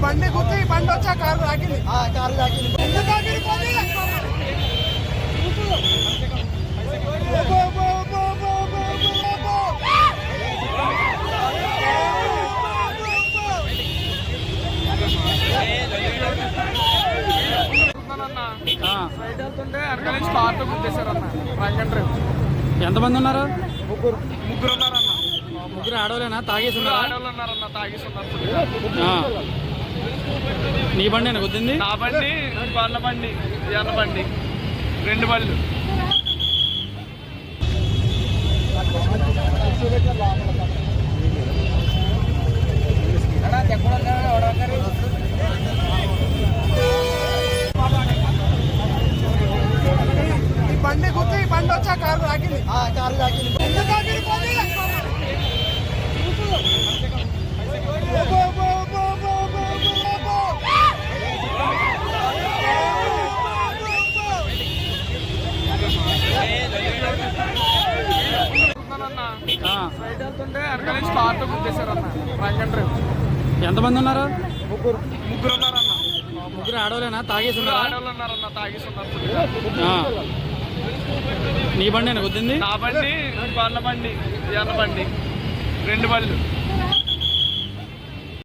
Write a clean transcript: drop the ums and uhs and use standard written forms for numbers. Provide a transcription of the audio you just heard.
బండి గుర్తు ఈ బండి వచ్చా కారు తాకింది కారు తాకింది ఎంతమంది ఉన్నారు? ముగ్గురు ఉన్నారన్న. ముగ్గురు ఆడవాళ్ళేనా? తాగేసి ఉన్నారన్న. నీ బండి గుద్దింది? నా బండి, వాళ్ళ బండి, ఎర్ర బండి, రెండు బళ్ళు. ఈ బండి గుర్తు ఈ బండి వచ్చా కారు తాకింది కారు తాకింది ఎంతమంది ఉన్నారు? ముగ్గురు ఉన్నారన్న. ముగ్గురు ఆడవాళ్ళేనా? తాగేసి ఉన్నారా? తాగేసి ఉన్నారు. నీ బండి గుద్దింది? నా బండి, వాళ్ళ బండి, ఎర్ర బండి, రెండు బళ్ళు.